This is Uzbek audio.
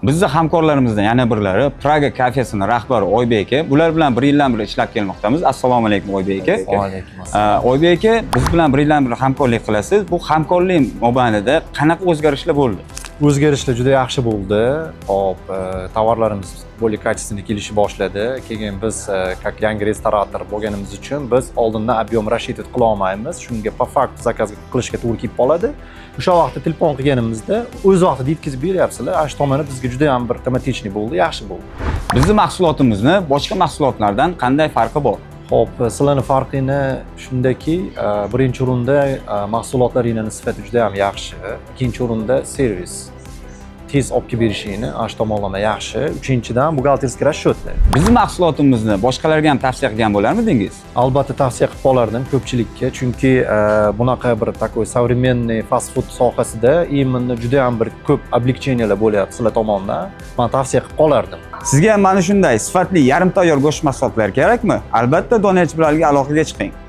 Bizning hamkorlarimizdan yana birlari Praga kafesining rahbari Oybek aka. Bular bilan bir yildan beri ishlab kelmoqdamiz. Assalomu alaykum Oybek aka. Va alaykum assalom. Oybek aka, biz bilan bir yildan beri hamkorlik qilasiz. Bu hamkorlik mobaynida qanaqa o'zgarishlar bo'ldi? O'zgarishlar juda yaxshi bo'ldi. Hop, tovarlarimiz более качественный kelishni boshladi. Keyin biz как yangi restorator bo'lganimiz uchun biz oldindan объем рассчитывать qila olmaymiz. Shunga по факту zakaz qilishga to'g'ri kelib qoladi. O'sha vaqtda telefon qilganimizda o'z vaqtida yetkazib beryapsizlar. Ana shu tomoni bizga juda ham bir автоматичный bo'ldi, yaxshi bo'ldi. Bizning mahsulotimizni boshqa mahsulotlardan qanday farqi bor? Hop, sizlarning farqini shundaki, birinchi o'rinda mahsulotlaringizning sifati juda ham yaxshi. Ikkinchi o'rinda servis. Tez olib kelib berishingni ana shu tomonlama yaxshi. Uchinchidan buxgalterskiy расчёtlar. Bizning mahsulotimizni boshqalarga ham tavsiya qilgan bo'larmidingiz? Albatta tavsiya qilib qolardim ko'pchilikka, chunki bunaqa bir такой современный fast food sohasida именно juda ham bir ko'p облегчениyalar bo'lyapti sizlar tomonidan. Men tavsiya qilib qolardim. Sizga ham mana shunday sifatli yarim tayyor go'sht mahsulotlari kerakmi? Albatta, donachi bilan aloqaga chiqing.